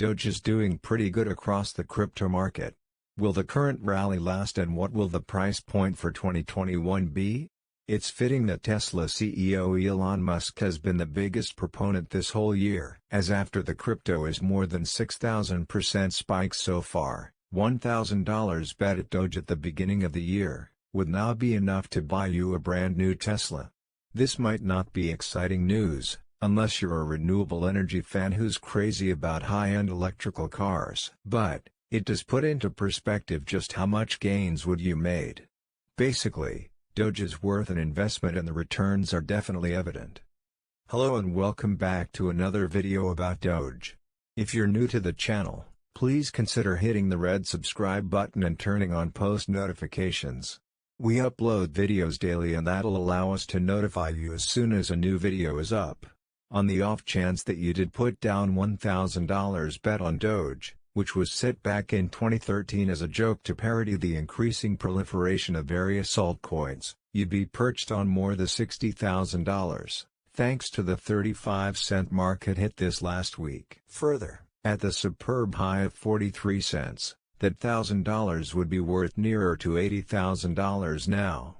Doge is doing pretty good across the crypto market. Will the current rally last, and what will the price point for 2021 be? It's fitting that Tesla CEO Elon Musk has been the biggest proponent this whole year, as after the crypto is more than 6,000% spike so far, $1,000 bet at Doge at the beginning of the year would now be enough to buy you a brand new Tesla. This might not be exciting news, unless you're a renewable energy fan who's crazy about high-end electrical cars. But it does put into perspective just how much gains would you made. Basically, Doge is worth an investment and the returns are definitely evident. Hello and welcome back to another video about Doge. If you're new to the channel, please consider hitting the red subscribe button and turning on post notifications. We upload videos daily and that'll allow us to notify you as soon as a new video is up. On the off chance that you did put down $1,000 bet on Doge, which was set back in 2013 as a joke to parody the increasing proliferation of various altcoins, you'd be perched on more than $60,000, thanks to the 35-cent market hit this last week. Further, at the superb high of 43 cents, that $1,000 would be worth nearer to $80,000 now.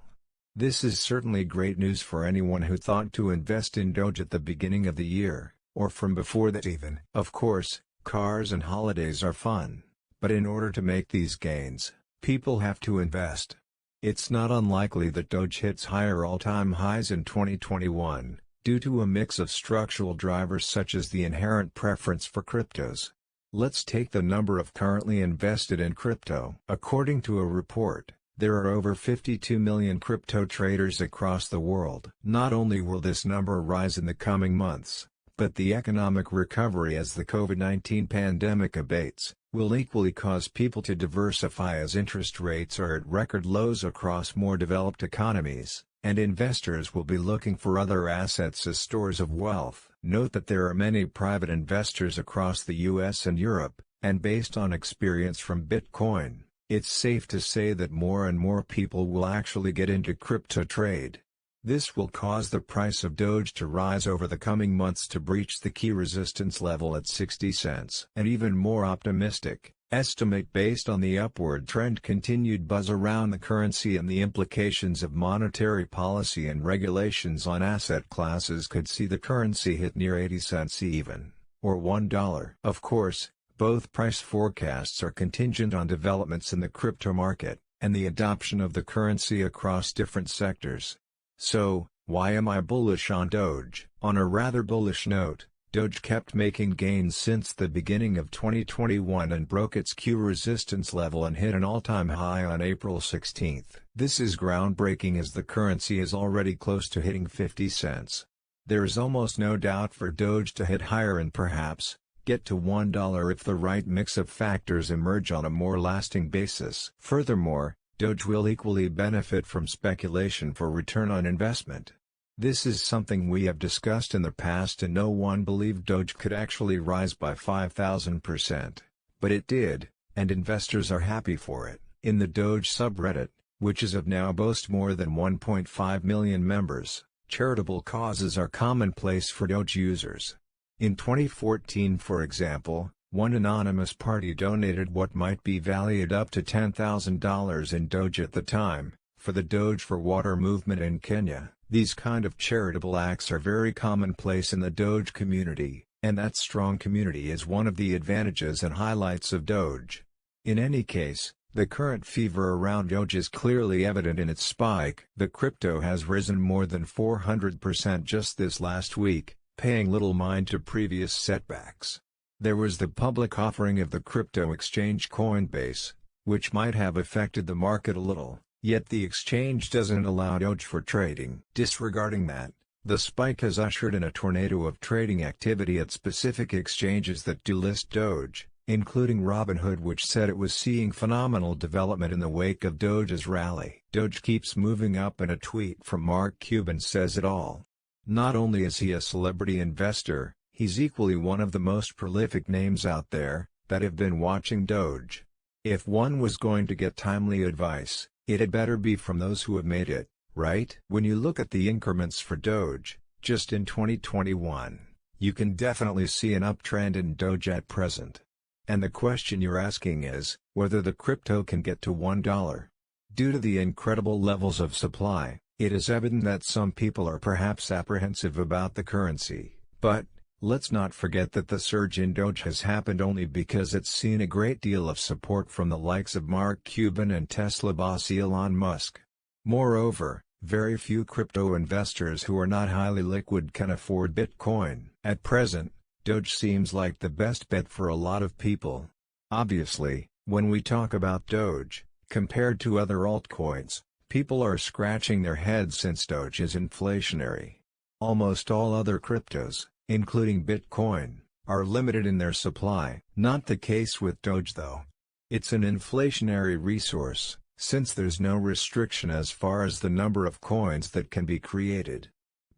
This is certainly great news for anyone who thought to invest in Doge at the beginning of the year, or from before that even. Of course, cars and holidays are fun, but in order to make these gains, people have to invest. It's not unlikely that Doge hits higher all-time highs in 2021, due to a mix of structural drivers such as the inherent preference for cryptos. Let's take the number of currently invested in crypto. According to a report, there are over 52 million crypto traders across the world. Not only will this number rise in the coming months, but the economic recovery as the COVID-19 pandemic abates, will equally cause people to diversify as interest rates are at record lows across more developed economies, and investors will be looking for other assets as stores of wealth. Note that there are many private investors across the US and Europe, and based on experience from Bitcoin, it's safe to say that more and more people will actually get into crypto trade. This will cause the price of Doge to rise over the coming months to breach the key resistance level at 60 cents. And even more optimistic, estimate based on the upward trend continued buzz around the currency and the implications of monetary policy and regulations on asset classes could see the currency hit near 80 cents even, or $1. Of course, both price forecasts are contingent on developments in the crypto market, and the adoption of the currency across different sectors. So, why am I bullish on Doge? On a rather bullish note, Doge kept making gains since the beginning of 2021 and broke its Q resistance level and hit an all-time high on April 16. This is groundbreaking as the currency is already close to hitting 50 cents. There is almost no doubt for Doge to hit higher and perhaps get to $1 if the right mix of factors emerge on a more lasting basis. Furthermore, Doge will equally benefit from speculation for return on investment. This is something we have discussed in the past, and no one believed Doge could actually rise by 5,000%. But it did, and investors are happy for it. In the Doge subreddit, which as of now boasts more than 1.5 million members, charitable causes are commonplace for Doge users. In 2014, for example, one anonymous party donated what might be valued up to $10,000 in Doge at the time, for the Doge for Water movement in Kenya. These kind of charitable acts are very commonplace in the Doge community, and that strong community is one of the advantages and highlights of Doge. In any case, the current fever around Doge is clearly evident in its spike. The crypto has risen more than 400% just this last week, paying little mind to previous setbacks. There was the public offering of the crypto exchange Coinbase, which might have affected the market a little. Yet the exchange doesn't allow Doge for trading. Disregarding that, the spike has ushered in a tornado of trading activity at specific exchanges that do list Doge, including Robinhood, which said it was seeing phenomenal development in the wake of Doge's rally. Doge keeps moving up, and a tweet from Mark Cuban says it all. Not only is he a celebrity investor, he's equally one of the most prolific names out there that have been watching Doge. If one was going to get timely advice, it had better be from those who have made it, right? When you look at the increments for Doge, just in 2021, you can definitely see an uptrend in Doge at present. And the question you're asking is, whether the crypto can get to $1. Due to the incredible levels of supply, it is evident that some people are perhaps apprehensive about the currency, but let's not forget that the surge in Doge has happened only because it's seen a great deal of support from the likes of Mark Cuban and Tesla boss Elon Musk. Moreover, very few crypto investors who are not highly liquid can afford Bitcoin. At present, Doge seems like the best bet for a lot of people. Obviously, when we talk about Doge, compared to other altcoins, people are scratching their heads since Doge is inflationary. Almost all other cryptos, including Bitcoin, are limited in their supply. Not the case with Doge though. It's an inflationary resource, since there's no restriction as far as the number of coins that can be created.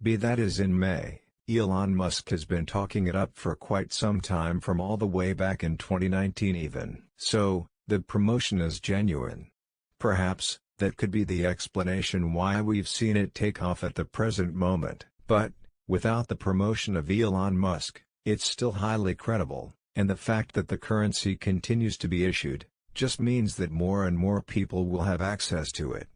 Be that as in May, Elon Musk has been talking it up for quite some time, from all the way back in 2019 even. So, the promotion is genuine. Perhaps, that could be the explanation why we've seen it take off at the present moment, but without the promotion of Elon Musk, it's still highly credible, and the fact that the currency continues to be issued just means that more and more people will have access to it.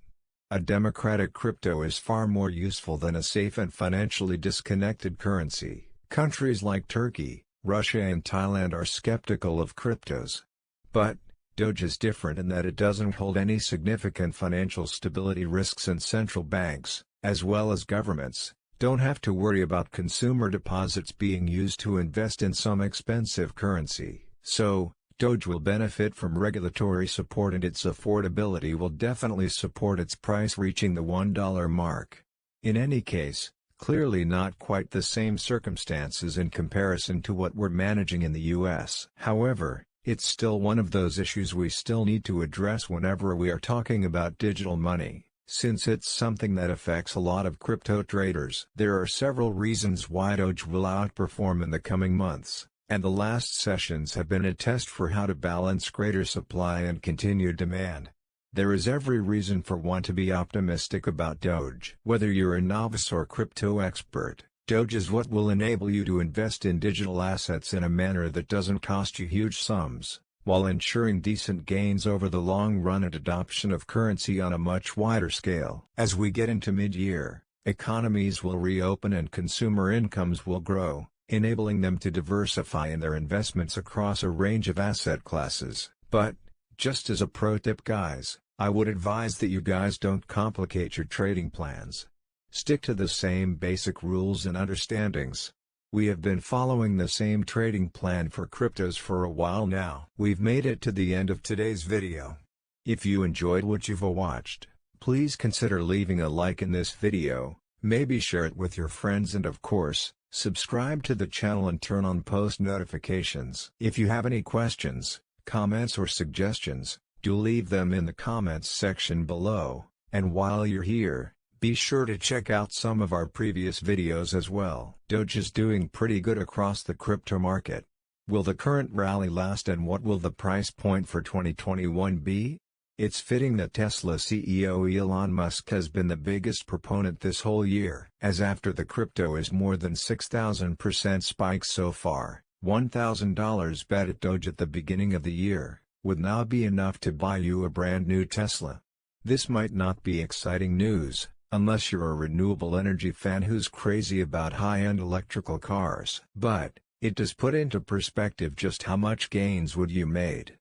A democratic crypto is far more useful than a safe and financially disconnected currency. Countries like Turkey, Russia and Thailand are skeptical of cryptos. But Doge is different in that it doesn't hold any significant financial stability risks, and central banks, as well as governments, don't have to worry about consumer deposits being used to invest in some expensive currency. So, Doge will benefit from regulatory support, and its affordability will definitely support its price reaching the $1 mark. In any case, clearly not quite the same circumstances in comparison to what we're managing in the US. However, it's still one of those issues we still need to address whenever we are talking about digital money, since it's something that affects a lot of crypto traders. There are several reasons why Doge will outperform in the coming months, and the last sessions have been a test for how to balance greater supply and continued demand. There is every reason for one to be optimistic about Doge. Whether you're a novice or crypto expert, Doge is what will enable you to invest in digital assets in a manner that doesn't cost you huge sums, while ensuring decent gains over the long run and adoption of currency on a much wider scale. As we get into mid-year, economies will reopen and consumer incomes will grow, enabling them to diversify in their investments across a range of asset classes. But, just as a pro tip guys, I would advise that you guys don't complicate your trading plans. Stick to the same basic rules and understandings. We have been following the same trading plan for cryptos for a while now. We've made it to the end of today's video. If you enjoyed what you've watched, please consider leaving a like in this video, maybe share it with your friends, and of course, subscribe to the channel and turn on post notifications. If you have any questions, comments or suggestions, do leave them in the comments section below, and while you're here, be sure to check out some of our previous videos as well. Doge is doing pretty good across the crypto market. Will the current rally last, and what will the price point for 2021 be? It's fitting that Tesla CEO Elon Musk has been the biggest proponent this whole year, as after the crypto is more than 6,000% spike so far, $1,000 bet at Doge at the beginning of the year would now be enough to buy you a brand new Tesla. This might not be exciting news, unless you're a renewable energy fan who's crazy about high-end electrical cars. But, it does put into perspective just how much gains would you made.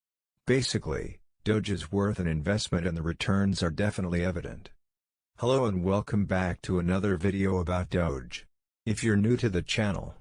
Basically, Doge is worth an investment and the returns are definitely evident. Hello and welcome back to another video about Doge. If you're new to the channel,